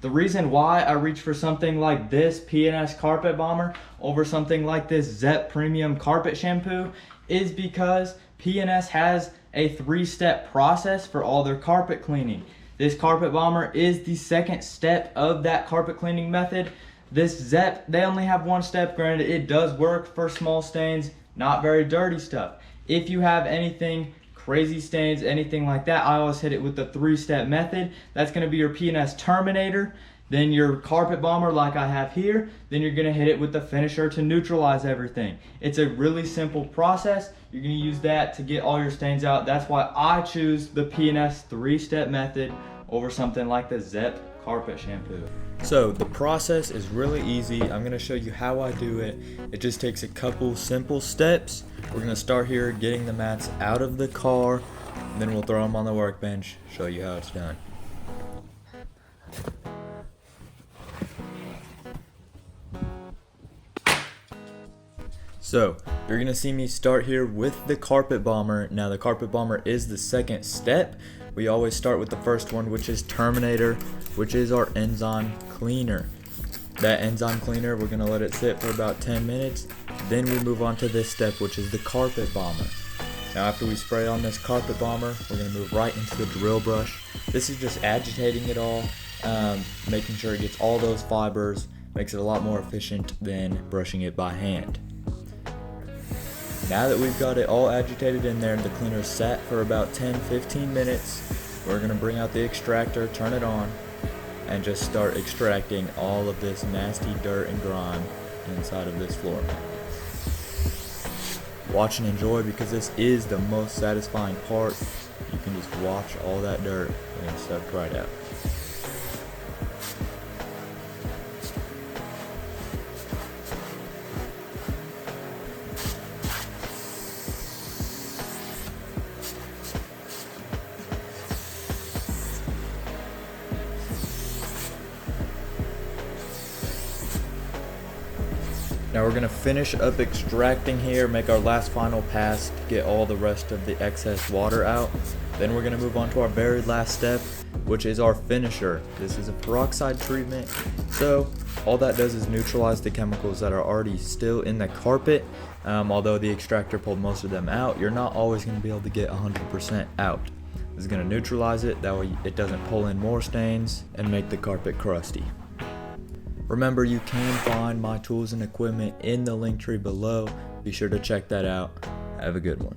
The reason why I reach for something like this P&S Carpet Bomber over something like this Zep Premium Carpet Shampoo is because P&S has a 3-step process for all their carpet cleaning. This Carpet Bomber is the second step of that carpet cleaning method. This Zep, they only have 1 step. Granted, it does work for small stains, not very dirty stuff. If you have anything crazy stains, anything like that, I always hit it with the 3-step method. That's going to be your P&S Terminator, then your Carpet Bomber like I have here, then you're going to hit it with the finisher to neutralize everything. It's a really simple process. You're going to use that to get all your stains out. That's why I choose the P&S 3-step method over something like the Zep Carpet Shampoo. So the process is really easy. I'm going to show you how I do it. It just takes a couple simple steps. We're going to start here getting the mats out of the car, and then we'll throw them on the workbench, show you how it's done. So you're going to see me start here with the Carpet Bomber. Now the Carpet Bomber is the second step. We always start with the first one, which is Terminator, which is our enzyme cleaner. That enzyme cleaner, we're going to let it sit for about 10 minutes. Then we move on to this step, which is the Carpet Bomber. Now after we spray on this Carpet Bomber, we're going to move right into the drill brush. This is just agitating it all, making sure it gets all those fibers, makes it a lot more efficient than brushing it by hand. Now that we've got it all agitated in there, the cleaner's sat for about 10-15 minutes, we're going to bring out the extractor, turn it on, and just start extracting all of this nasty dirt and grime inside of this floor mat. Watch and enjoy, because this is the most satisfying part. You can just watch all that dirt and suck right out. Now we're going to finish up extracting here, make our last final pass to get all the rest of the excess water out. Then we're going to move on to our very last step, which is our finisher. This is a peroxide treatment, so all that does is neutralize the chemicals that are already still in the carpet. Although the extractor pulled most of them out, you're not always going to be able to get 100% out. This is going to neutralize it, that way it doesn't pull in more stains and make the carpet crusty. Remember, you can find my tools and equipment in the link tree below. Be sure to check that out. Have a good one.